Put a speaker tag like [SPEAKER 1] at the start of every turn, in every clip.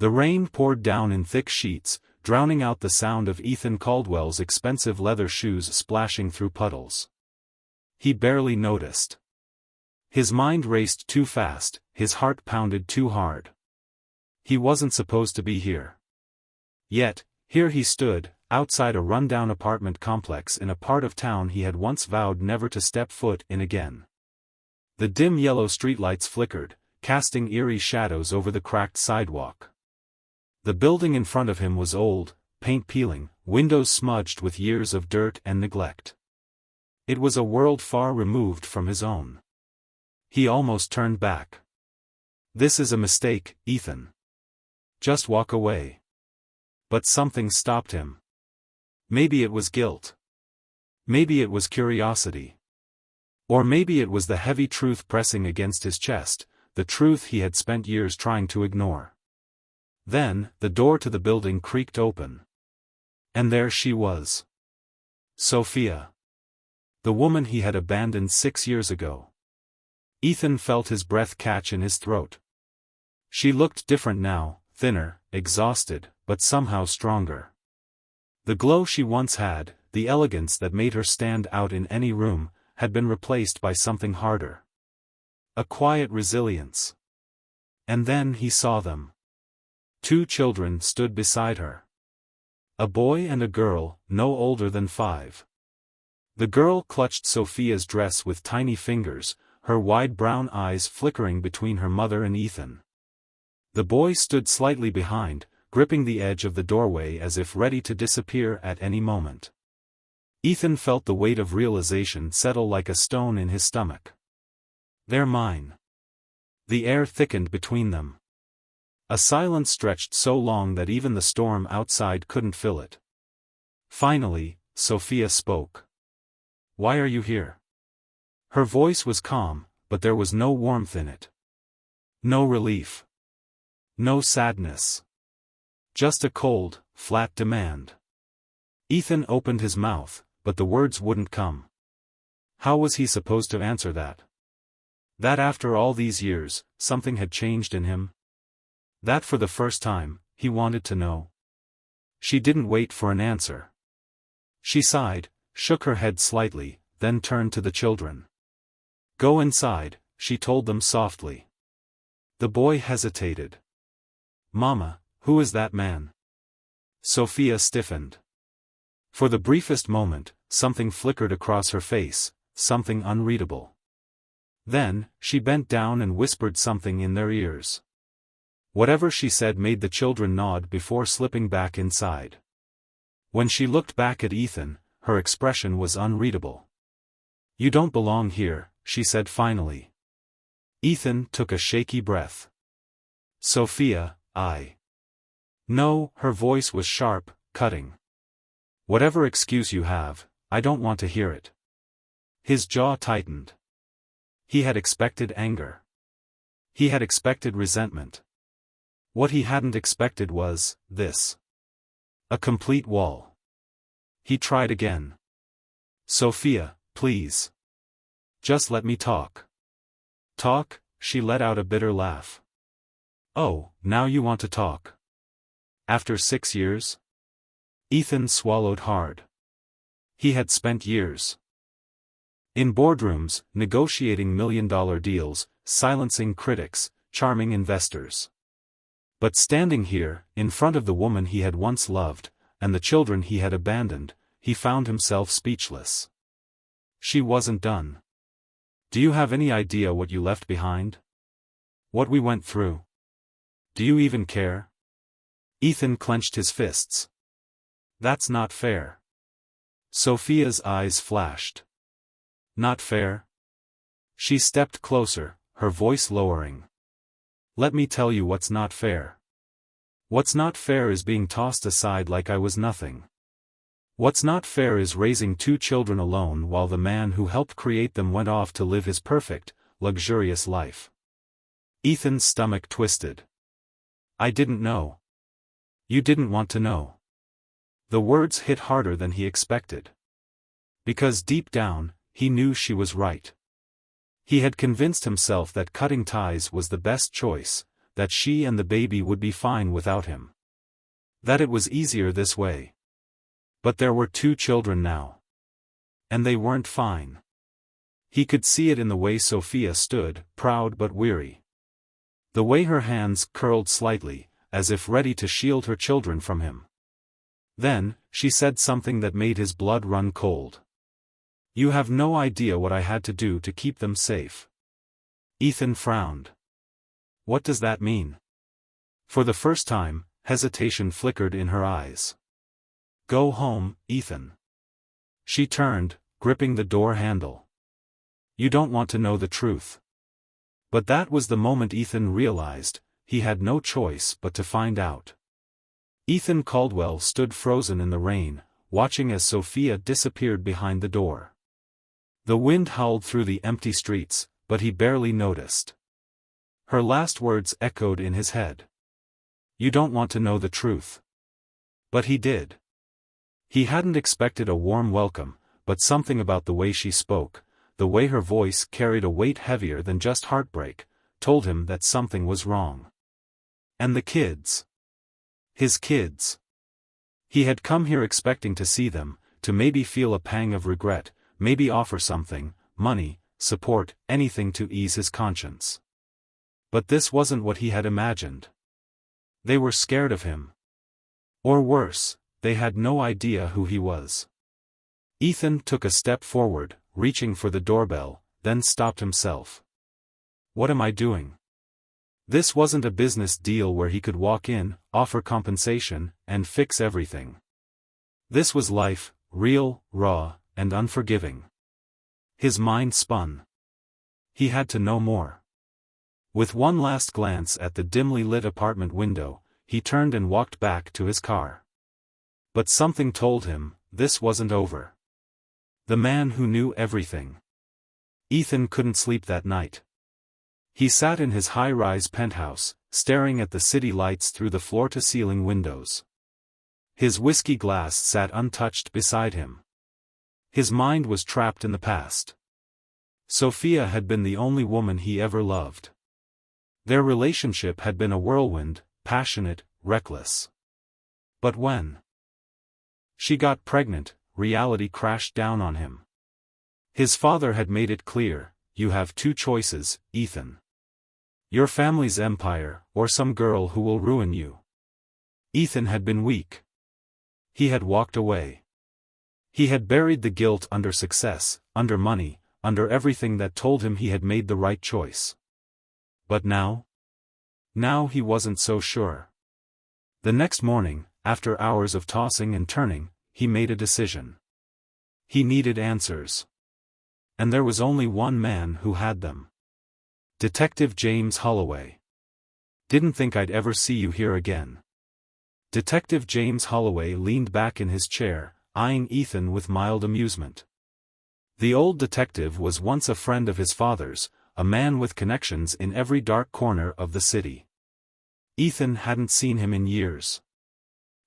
[SPEAKER 1] The rain poured down in thick sheets, drowning out the sound of Ethan Caldwell's expensive leather shoes splashing through puddles. He barely noticed. His mind raced too fast, his heart pounded too hard. He wasn't supposed to be here. Yet, here he stood, outside a rundown apartment complex in a part of town he had once vowed never to step foot in again. The dim yellow streetlights flickered, casting eerie shadows over the cracked sidewalk. The building in front of him was old, paint peeling, windows smudged with years of dirt and neglect. It was a world far removed from his own. He almost turned back. "This is a mistake, Ethan. Just walk away." But something stopped him. Maybe it was guilt. Maybe it was curiosity. Or maybe it was the heavy truth pressing against his chest, the truth he had spent years trying to ignore. Then, the door to the building creaked open. And there she was. Sophia. The woman he had abandoned 6 years ago. Ethan felt his breath catch in his throat. She looked different now, thinner, exhausted, but somehow stronger. The glow she once had, the elegance that made her stand out in any room, had been replaced by something harder. A quiet resilience. And then he saw them. 2 children stood beside her. A boy and a girl, no older than 5. The girl clutched Sophia's dress with tiny fingers, her wide brown eyes flickering between her mother and Ethan. The boy stood slightly behind, gripping the edge of the doorway as if ready to disappear at any moment. Ethan felt the weight of realization settle like a stone in his stomach. They're mine. The air thickened between them. A silence stretched so long that even the storm outside couldn't fill it. Finally, Sophia spoke. "Why are you here?" Her voice was calm, but there was no warmth in it. No relief. No sadness. Just a cold, flat demand. Ethan opened his mouth, but the words wouldn't come. How was he supposed to answer that? That after all these years, something had changed in him? That for the first time, he wanted to know. She didn't wait for an answer. She sighed, shook her head slightly, then turned to the children. "Go inside," she told them softly. The boy hesitated. "Mama, who is that man?" Sophia stiffened. For the briefest moment, something flickered across her face, something unreadable. Then, she bent down and whispered something in their ears. Whatever she said made the children nod before slipping back inside. When she looked back at Ethan, her expression was unreadable. "You don't belong here," she said finally. Ethan took a shaky breath. "Sophia, No," her voice was sharp, cutting. "Whatever excuse you have, I don't want to hear it." His jaw tightened. He had expected anger. He had expected resentment. What he hadn't expected was this. A complete wall. He tried again. "Sophia, please. Just let me talk." "Talk?" She let out a bitter laugh. "Oh, now you want to talk? After 6 years?" Ethan swallowed hard. He had spent years in boardrooms, negotiating million-dollar deals, silencing critics, charming investors. But standing here, in front of the woman he had once loved, and the children he had abandoned, he found himself speechless. She wasn't done. "Do you have any idea what you left behind? What we went through? Do you even care?" Ethan clenched his fists. "That's not fair." Sophia's eyes flashed. "Not fair?" She stepped closer, her voice lowering. "Let me tell you what's not fair. What's not fair is being tossed aside like I was nothing. What's not fair is raising 2 children alone while the man who helped create them went off to live his perfect, luxurious life." Ethan's stomach twisted. "I didn't know." "You didn't want to know." The words hit harder than he expected. Because deep down, he knew she was right. He had convinced himself that cutting ties was the best choice, that she and the baby would be fine without him. That it was easier this way. But there were 2 children now. And they weren't fine. He could see it in the way Sophia stood, proud but weary. The way her hands curled slightly, as if ready to shield her children from him. Then, she said something that made his blood run cold. "You have no idea what I had to do to keep them safe." Ethan frowned. "What does that mean?" For the first time, hesitation flickered in her eyes. "Go home, Ethan." She turned, gripping the door handle. "You don't want to know the truth." But that was the moment Ethan realized, he had no choice but to find out. Ethan Caldwell stood frozen in the rain, watching as Sophia disappeared behind the door. The wind howled through the empty streets, but he barely noticed. Her last words echoed in his head. "You don't want to know the truth." But he did. He hadn't expected a warm welcome, but something about the way she spoke, the way her voice carried a weight heavier than just heartbreak, told him that something was wrong. And the kids. His kids. He had come here expecting to see them, to maybe feel a pang of regret, maybe offer something, money, support, anything to ease his conscience. But this wasn't what he had imagined. They were scared of him. Or worse, they had no idea who he was. Ethan took a step forward, reaching for the doorbell, then stopped himself. "What am I doing?" This wasn't a business deal where he could walk in, offer compensation, and fix everything. This was life, real, raw, and unforgiving. His mind spun. He had to know more. With one last glance at the dimly lit apartment window, he turned and walked back to his car. But something told him, this wasn't over. The man who knew everything. Ethan couldn't sleep that night. He sat in his high-rise penthouse, staring at the city lights through the floor-to-ceiling windows. His whiskey glass sat untouched beside him. His mind was trapped in the past. Sophia had been the only woman he ever loved. Their relationship had been a whirlwind, passionate, reckless. But when she got pregnant, reality crashed down on him. His father had made it clear, "You have 2 choices, Ethan. Your family's empire, or some girl who will ruin you." Ethan had been weak. He had walked away. He had buried the guilt under success, under money, under everything that told him he had made the right choice. But now? Now he wasn't so sure. The next morning, after hours of tossing and turning, he made a decision. He needed answers. And there was only one man who had them. Detective James Holloway. "Didn't think I'd ever see you here again." Detective James Holloway leaned back in his chair, eyeing Ethan with mild amusement. The old detective was once a friend of his father's, a man with connections in every dark corner of the city. Ethan hadn't seen him in years.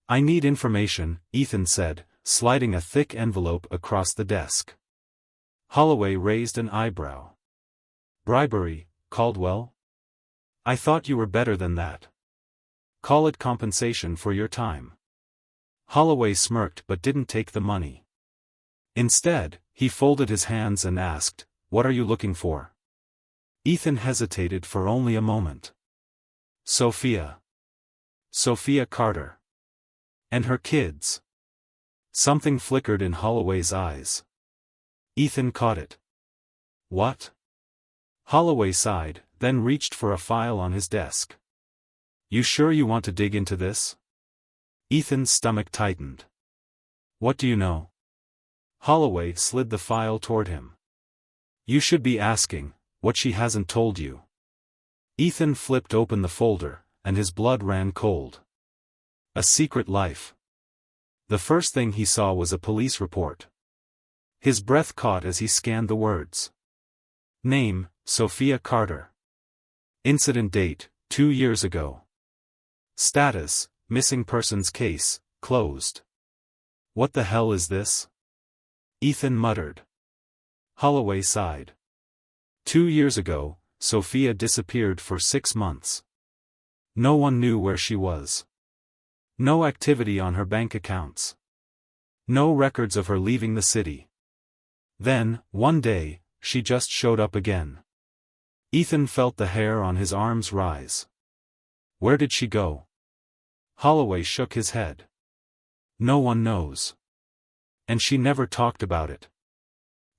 [SPEAKER 1] "I need information," Ethan said, sliding a thick envelope across the desk. Holloway raised an eyebrow. "Bribery, Caldwell? I thought you were better than that. Call it compensation for your time." Holloway smirked but didn't take the money. Instead, he folded his hands and asked, "What are you looking for?" Ethan hesitated for only a moment. Sophia. Sophia Carter. And her kids. Something flickered in Holloway's eyes. Ethan caught it. "What?" Holloway sighed, then reached for a file on his desk. "You sure you want to dig into this?" Ethan's stomach tightened. "What do you know?" Holloway slid the file toward him. "You should be asking, what she hasn't told you." Ethan flipped open the folder, and his blood ran cold. A secret life. The first thing he saw was a police report. His breath caught as he scanned the words. Name, Sophia Carter. Incident date, 2 years ago. Status, missing persons case, closed. What the hell is this? Ethan muttered. Holloway sighed. 2 years ago, Sophia disappeared for 6 months. No one knew where she was. No activity on her bank accounts. No records of her leaving the city. Then, one day, she just showed up again. Ethan felt the hair on his arms rise. Where did she go? Holloway shook his head. No one knows. And she never talked about it.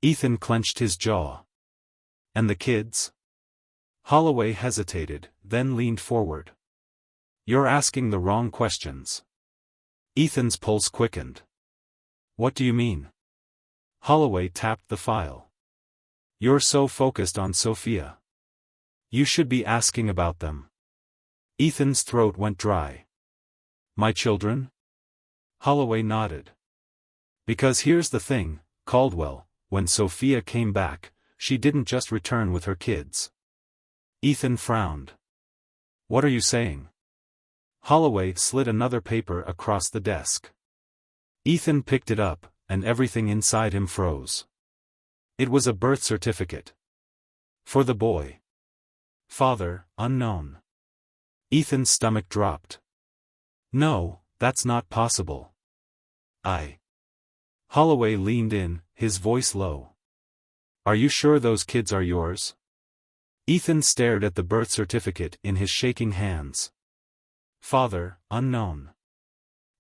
[SPEAKER 1] Ethan clenched his jaw. And the kids? Holloway hesitated, then leaned forward. You're asking the wrong questions. Ethan's pulse quickened. What do you mean? Holloway tapped the file. You're so focused on Sophia. You should be asking about them. Ethan's throat went dry. My children? Holloway nodded. Because here's the thing, Caldwell, when Sophia came back, she didn't just return with her kids. Ethan frowned. What are you saying? Holloway slid another paper across the desk. Ethan picked it up, and everything inside him froze. It was a birth certificate. For the boy. Father, unknown. Ethan's stomach dropped. No, that's not possible. Holloway leaned in, his voice low. Are you sure those kids are yours? Ethan stared at the birth certificate in his shaking hands. Father, unknown.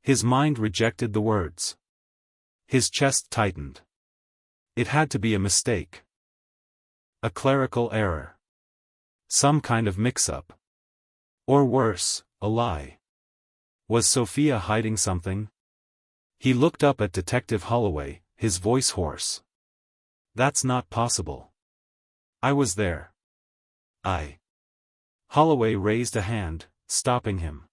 [SPEAKER 1] His mind rejected the words. His chest tightened. It had to be a mistake. A clerical error. Some kind of mix-up. Or worse, a lie. Was Sophia hiding something? He looked up at Detective Holloway, his voice hoarse. That's not possible. I was there. Holloway raised a hand, stopping him.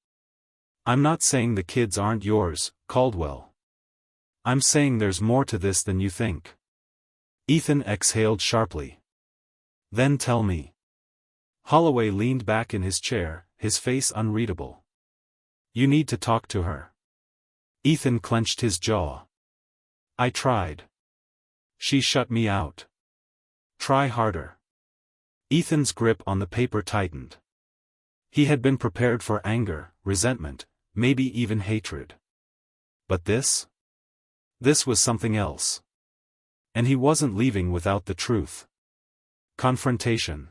[SPEAKER 1] I'm not saying the kids aren't yours, Caldwell. I'm saying there's more to this than you think. Ethan exhaled sharply. Then tell me. Holloway leaned back in his chair, his face unreadable. You need to talk to her. Ethan clenched his jaw. I tried. She shut me out. Try harder. Ethan's grip on the paper tightened. He had been prepared for anger, resentment, maybe even hatred. But this? This was something else. And he wasn't leaving without the truth. Confrontation.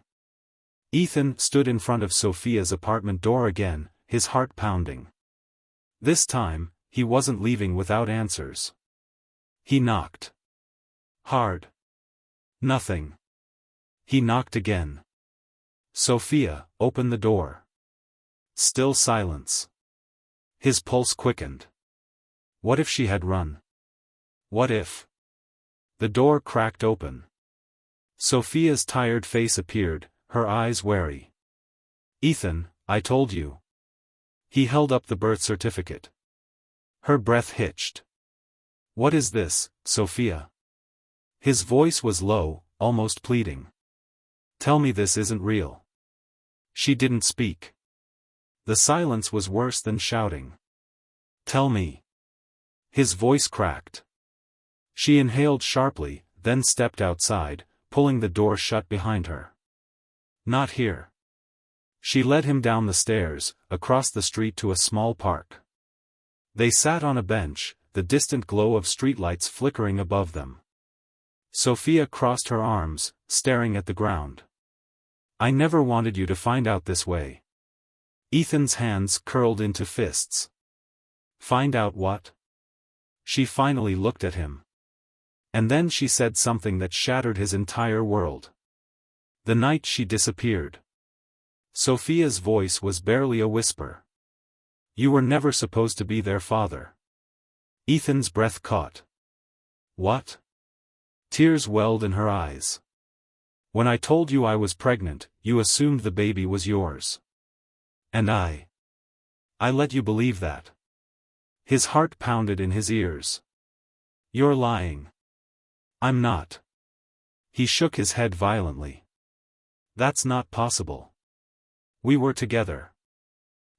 [SPEAKER 1] Ethan stood in front of Sophia's apartment door again, his heart pounding. This time, he wasn't leaving without answers. He knocked. Hard. Nothing. He knocked again. Sophia, open the door. Still silence. His pulse quickened. What if she had run? What if? The door cracked open. Sophia's tired face appeared, her eyes wary. Ethan, I told you. He held up the birth certificate. Her breath hitched. What is this, Sophia? His voice was low, almost pleading. Tell me this isn't real. She didn't speak. The silence was worse than shouting. Tell me. His voice cracked. She inhaled sharply, then stepped outside, pulling the door shut behind her. Not here. She led him down the stairs, across the street to a small park. They sat on a bench, the distant glow of streetlights flickering above them. Sophia crossed her arms, staring at the ground. I never wanted you to find out this way. Ethan's hands curled into fists. Find out what? She finally looked at him. And then she said something that shattered his entire world. The night she disappeared. Sophia's voice was barely a whisper. You were never supposed to be their father. Ethan's breath caught. What? Tears welled in her eyes. When I told you I was pregnant, you assumed the baby was yours. And I let you believe that. His heart pounded in his ears. You're lying. I'm not. He shook his head violently. That's not possible. We were together.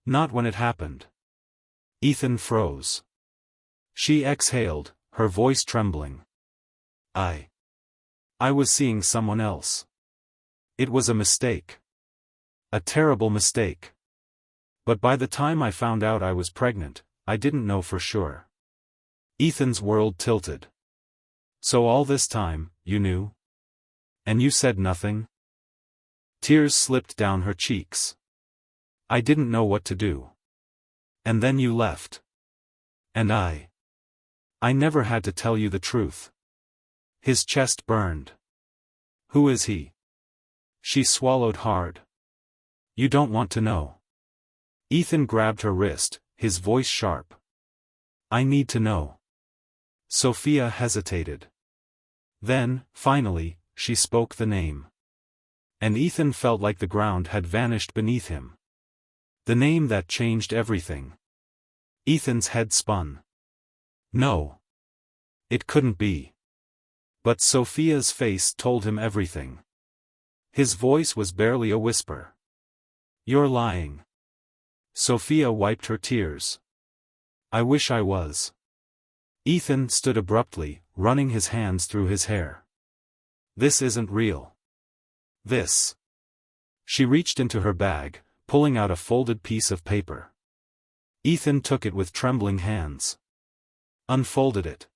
[SPEAKER 1] Not when it happened. Ethan froze. She exhaled, her voice trembling. I was seeing someone else. It was a mistake. A terrible mistake. But by the time I found out I was pregnant, I didn't know for sure. Ethan's world tilted. So all this time, you knew? And you said nothing? Tears slipped down her cheeks. I didn't know what to do. And then you left. And I never had to tell you the truth. His chest burned. Who is he? She swallowed hard. You don't want to know. Ethan grabbed her wrist, his voice sharp. I need to know. Sophia hesitated. Then, finally, she spoke the name. And Ethan felt like the ground had vanished beneath him. The name that changed everything. Ethan's head spun. No. It couldn't be. But Sophia's face told him everything. His voice was barely a whisper. You're lying. Sophia wiped her tears. I wish I was. Ethan stood abruptly, running his hands through his hair. This isn't real. This. She reached into her bag, pulling out a folded piece of paper. Ethan took it with trembling hands. Unfolded it.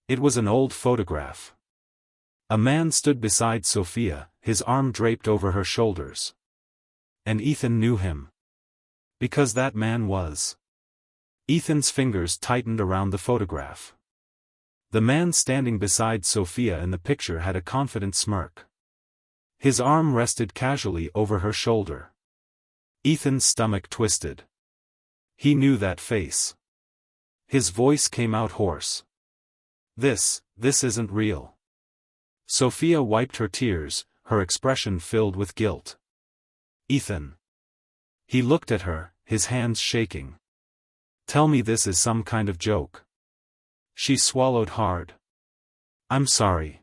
[SPEAKER 1] It was an old photograph. A man stood beside Sophia, his arm draped over her shoulders. And Ethan knew him. Because that man was. Ethan's fingers tightened around the photograph. The man standing beside Sophia in the picture had a confident smirk. His arm rested casually over her shoulder. Ethan's stomach twisted. He knew that face. His voice came out hoarse. This isn't real. Sophia wiped her tears, her expression filled with guilt. Ethan. He looked at her, his hands shaking. Tell me this is some kind of joke. She swallowed hard. I'm sorry.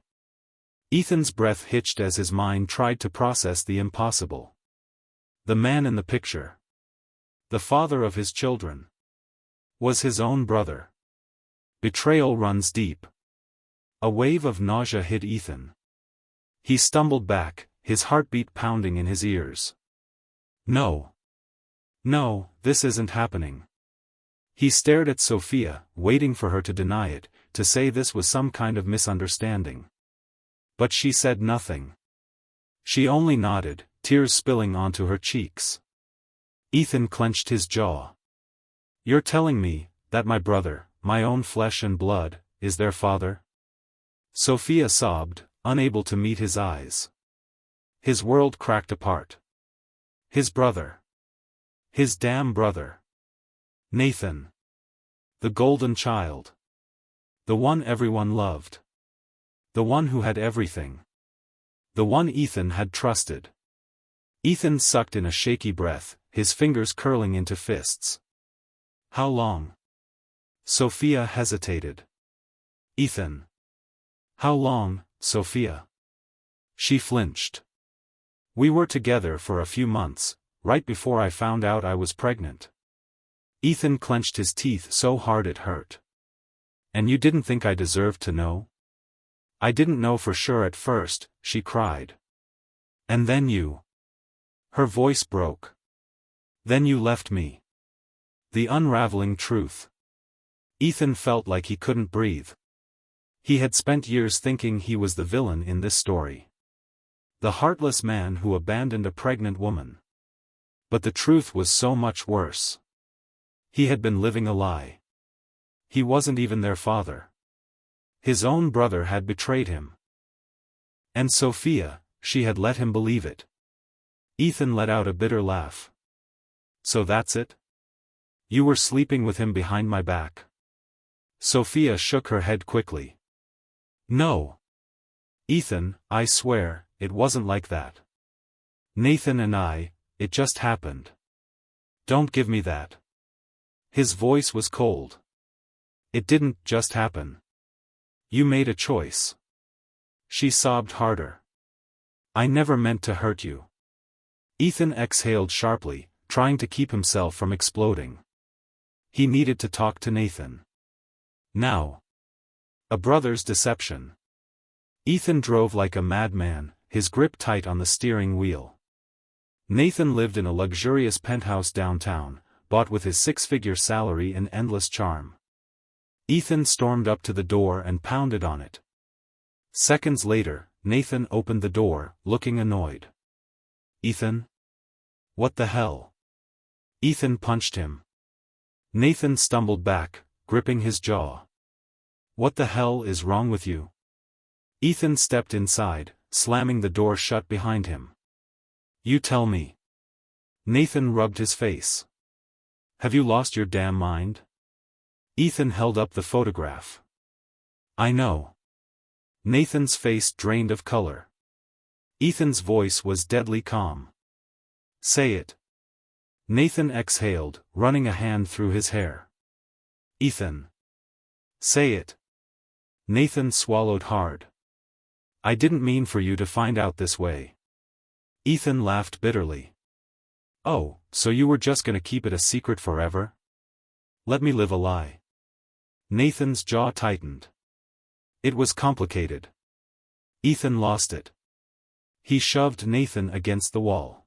[SPEAKER 1] Ethan's breath hitched as his mind tried to process the impossible. The man in the picture. The father of his children. Was his own brother. Betrayal runs deep. A wave of nausea hit Ethan. He stumbled back, his heartbeat pounding in his ears. No. No, this isn't happening. He stared at Sophia, waiting for her to deny it, to say this was some kind of misunderstanding. But she said nothing. She only nodded, tears spilling onto her cheeks. Ethan clenched his jaw. You're telling me, that my brother, my own flesh and blood, is their father? Sophia sobbed, unable to meet his eyes. His world cracked apart. His brother. His damn brother. Nathan. The golden child. The one everyone loved. The one who had everything. The one Ethan had trusted. Ethan sucked in a shaky breath, his fingers curling into fists. How long? Sophia hesitated. Ethan. How long, Sophia? She flinched. We were together for a few months, right before I found out I was pregnant. Ethan clenched his teeth so hard it hurt. And you didn't think I deserved to know? I didn't know for sure at first, she cried. And then you. Her voice broke. Then you left me. The unraveling truth. Ethan felt like he couldn't breathe. He had spent years thinking he was the villain in this story. The heartless man who abandoned a pregnant woman. But the truth was so much worse. He had been living a lie. He wasn't even their father. His own brother had betrayed him. And Sophia, she had let him believe it. Ethan let out a bitter laugh. So that's it? You were sleeping with him behind my back. Sophia shook her head quickly. No. Ethan, I swear, it wasn't like that. Nathan and I, it just happened. Don't give me that. His voice was cold. It didn't just happen. You made a choice. She sobbed harder. I never meant to hurt you. Ethan exhaled sharply, trying to keep himself from exploding. He needed to talk to Nathan. Now. A brother's deception. Ethan drove like a madman, his grip tight on the steering wheel. Nathan lived in a luxurious penthouse downtown, bought with his six-figure salary and endless charm. Ethan stormed up to the door and pounded on it. Seconds later, Nathan opened the door, looking annoyed. "Ethan? What the hell?" Ethan punched him. Nathan stumbled back, gripping his jaw. "What the hell is wrong with you?" Ethan stepped inside, slamming the door shut behind him. "You tell me." Nathan rubbed his face. "Have you lost your damn mind?" Ethan held up the photograph. "I know." Nathan's face drained of color. Ethan's voice was deadly calm. "Say it." Nathan exhaled, running a hand through his hair. "Ethan. Say it." Nathan swallowed hard. "I didn't mean for you to find out this way." Ethan laughed bitterly. "Oh, so you were just gonna keep it a secret forever? Let me live a lie." Nathan's jaw tightened. It was complicated. Ethan lost it. He shoved Nathan against the wall.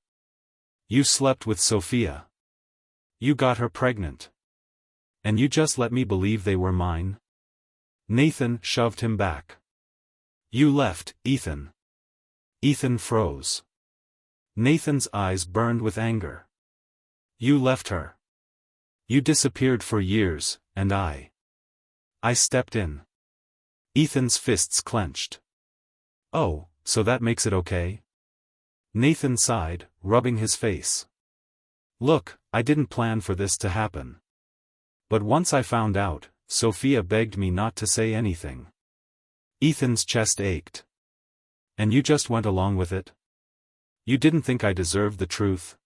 [SPEAKER 1] "You slept with Sophia. You got her pregnant. And you just let me believe they were mine?" Nathan shoved him back. "You left, Ethan." Ethan froze. Nathan's eyes burned with anger. "You left her. You disappeared for years, and I stepped in." Ethan's fists clenched. "Oh, so that makes it okay?" Nathan sighed, rubbing his face. "Look, I didn't plan for this to happen. But once I found out, Sophia begged me not to say anything." Ethan's chest ached. "And you just went along with it? You didn't think I deserved the truth?"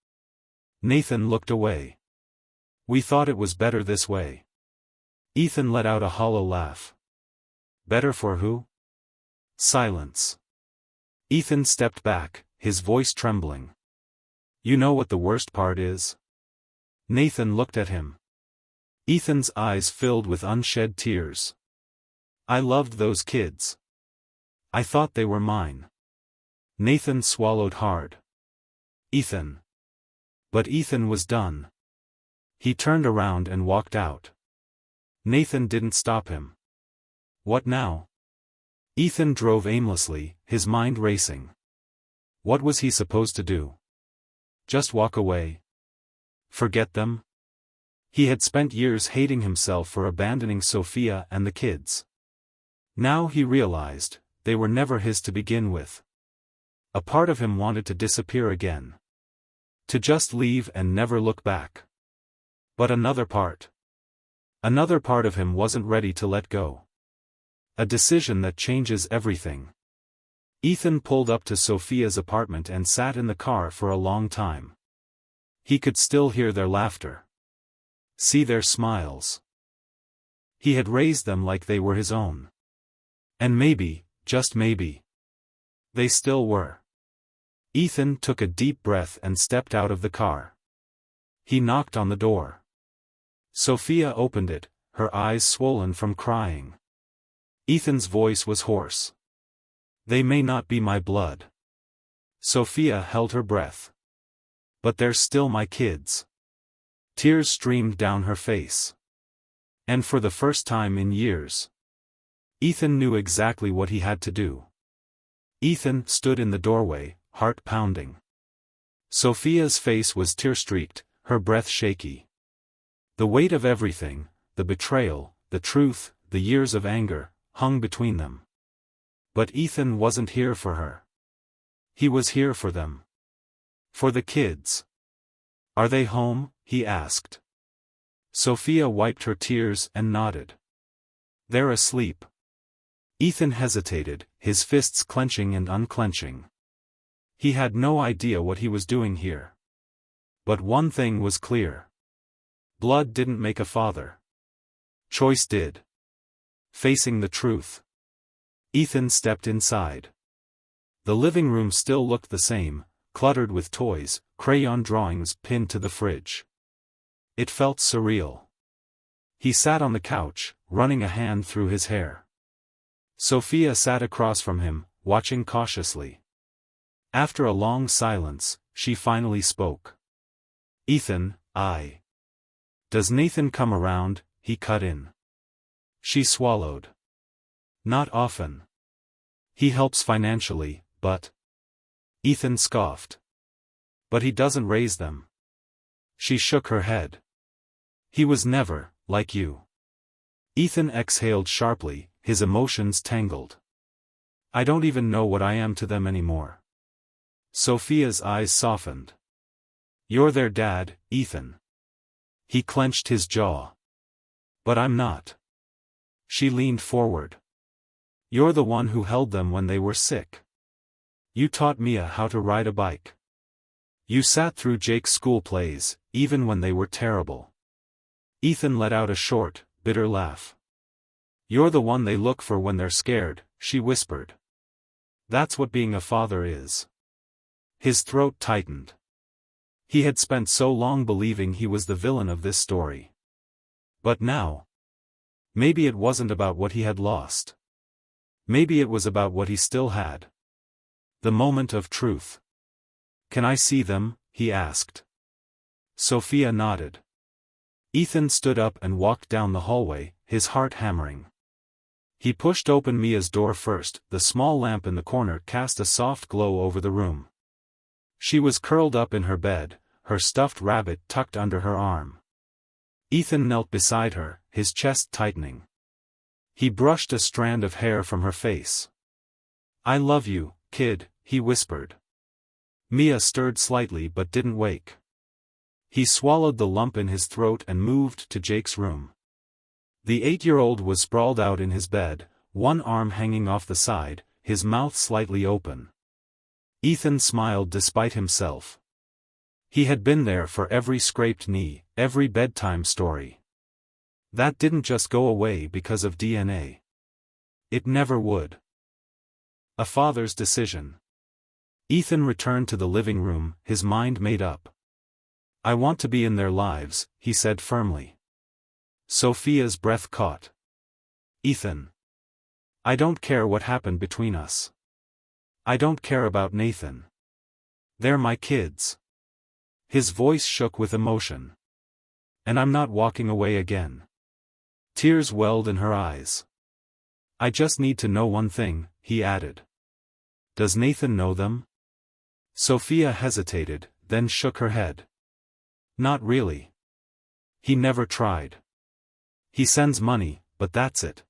[SPEAKER 1] Nathan looked away. "We thought it was better this way." Ethan let out a hollow laugh. "Better for who?" Silence. Ethan stepped back, his voice trembling. "You know what the worst part is?" Nathan looked at him. Ethan's eyes filled with unshed tears. "I loved those kids. I thought they were mine." Nathan swallowed hard. "Ethan." But Ethan was done. He turned around and walked out. Nathan didn't stop him. "What now?" Ethan drove aimlessly, his mind racing. What was he supposed to do? Just walk away? Forget them? He had spent years hating himself for abandoning Sophia and the kids. Now he realized, they were never his to begin with. A part of him wanted to disappear again. To just leave and never look back. But another part of him wasn't ready to let go. A decision that changes everything. Ethan pulled up to Sophia's apartment and sat in the car for a long time. He could still hear their laughter. See their smiles. He had raised them like they were his own. And maybe, just maybe, they still were. Ethan took a deep breath and stepped out of the car. He knocked on the door. Sophia opened it, her eyes swollen from crying. Ethan's voice was hoarse. "They may not be my blood." Sophia held her breath. "But they're still my kids." Tears streamed down her face. And for the first time in years, Ethan knew exactly what he had to do. Ethan stood in the doorway, heart pounding. Sophia's face was tear-streaked, her breath shaky. The weight of everything, the betrayal, the truth, the years of anger, hung between them. But Ethan wasn't here for her. He was here for them. For the kids. "Are they home?" he asked. Sophia wiped her tears and nodded. "They're asleep." Ethan hesitated, his fists clenching and unclenching. He had no idea what he was doing here. But one thing was clear. Blood didn't make a father. Choice did. Facing the truth. Ethan stepped inside. The living room still looked the same, cluttered with toys, crayon drawings pinned to the fridge. It felt surreal. He sat on the couch, running a hand through his hair. Sophia sat across from him, watching cautiously. After a long silence, she finally spoke. "Ethan, Does Nathan come around?" he cut in. She swallowed. "Not often. He helps financially, but..." Ethan scoffed. "But he doesn't raise them." She shook her head. "He was never, like you." Ethan exhaled sharply, his emotions tangled. "I don't even know what I am to them anymore." Sophia's eyes softened. "You're their dad, Ethan." He clenched his jaw. "But I'm not." She leaned forward. "You're the one who held them when they were sick. You taught Mia how to ride a bike. You sat through Jake's school plays, even when they were terrible." Ethan let out a short, bitter laugh. "You're the one they look for when they're scared," she whispered. "That's what being a father is." His throat tightened. He had spent so long believing he was the villain of this story. But now, maybe it wasn't about what he had lost. Maybe it was about what he still had. The moment of truth. "Can I see them?" he asked. Sophia nodded. Ethan stood up and walked down the hallway, his heart hammering. He pushed open Mia's door first. The small lamp in the corner cast a soft glow over the room. She was curled up in her bed, her stuffed rabbit tucked under her arm. Ethan knelt beside her, his chest tightening. He brushed a strand of hair from her face. "I love you, kid," he whispered. Mia stirred slightly but didn't wake. He swallowed the lump in his throat and moved to Jake's room. The 8-year-old was sprawled out in his bed, one arm hanging off the side, his mouth slightly open. Ethan smiled despite himself. He had been there for every scraped knee, every bedtime story. That didn't just go away because of DNA. It never would. A father's decision. Ethan returned to the living room, his mind made up. "I want to be in their lives," he said firmly. Sophia's breath caught. "Ethan. I don't care what happened between us. I don't care about Nathan. They're my kids." His voice shook with emotion. "And I'm not walking away again." Tears welled in her eyes. "I just need to know one thing," he added. "Does Nathan know them?" Sophia hesitated, then shook her head. "Not really. He never tried. He sends money, but that's it."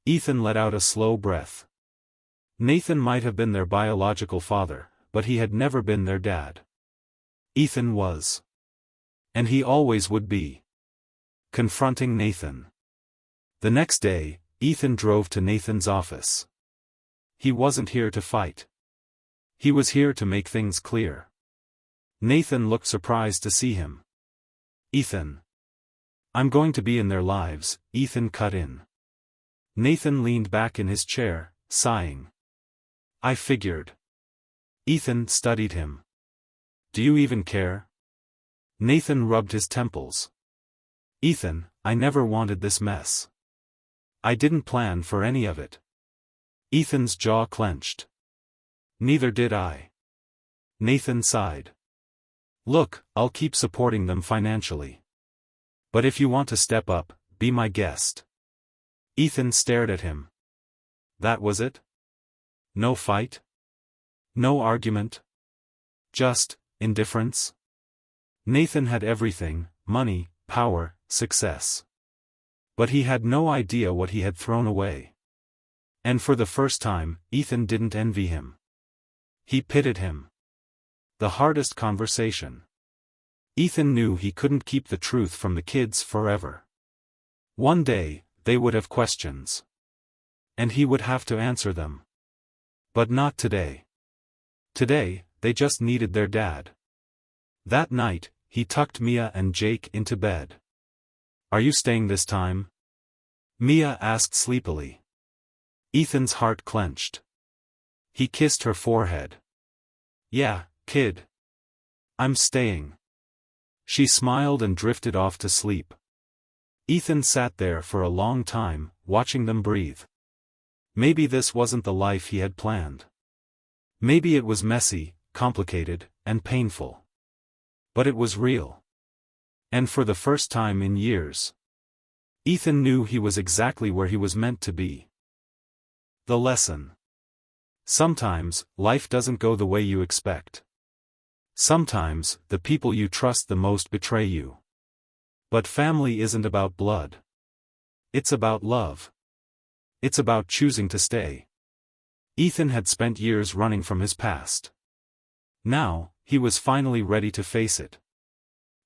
[SPEAKER 1] Ethan let out a slow breath. Nathan might have been their biological father, but he had never been their dad. Ethan was. And he always would be. Confronting Nathan. The next day, Ethan drove to Nathan's office. He wasn't here to fight. He was here to make things clear. Nathan looked surprised to see him. "Ethan. I'm going to be in their lives," Ethan cut in. Nathan leaned back in his chair, sighing. "I figured." Ethan studied him. "Do you even care?" Nathan rubbed his temples. "Ethan, I never wanted this mess. I didn't plan for any of it." Ethan's jaw clenched. "Neither did I." Nathan sighed. "Look, I'll keep supporting them financially. But if you want to step up, be my guest." Ethan stared at him. That was it? No fight? No argument? Just indifference? Nathan had everything: money, power, success. But he had no idea what he had thrown away. And for the first time, Ethan didn't envy him. He pitied him. The hardest conversation. Ethan knew he couldn't keep the truth from the kids forever. One day, they would have questions. And he would have to answer them. But not today. Today, they just needed their dad. That night, he tucked Mia and Jake into bed. "Are you staying this time?" Mia asked sleepily. Ethan's heart clenched. He kissed her forehead. "Yeah, kid. I'm staying." She smiled and drifted off to sleep. Ethan sat there for a long time, watching them breathe. Maybe this wasn't the life he had planned. Maybe it was messy, complicated, and painful. But it was real. And for the first time in years, Ethan knew he was exactly where he was meant to be. The lesson. Sometimes, life doesn't go the way you expect. Sometimes, the people you trust the most betray you. But family isn't about blood. It's about love. It's about choosing to stay. Ethan had spent years running from his past. Now, he was finally ready to face it.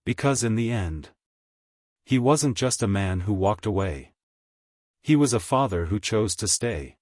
[SPEAKER 1] Because in the end, he wasn't just a man who walked away. He was a father who chose to stay.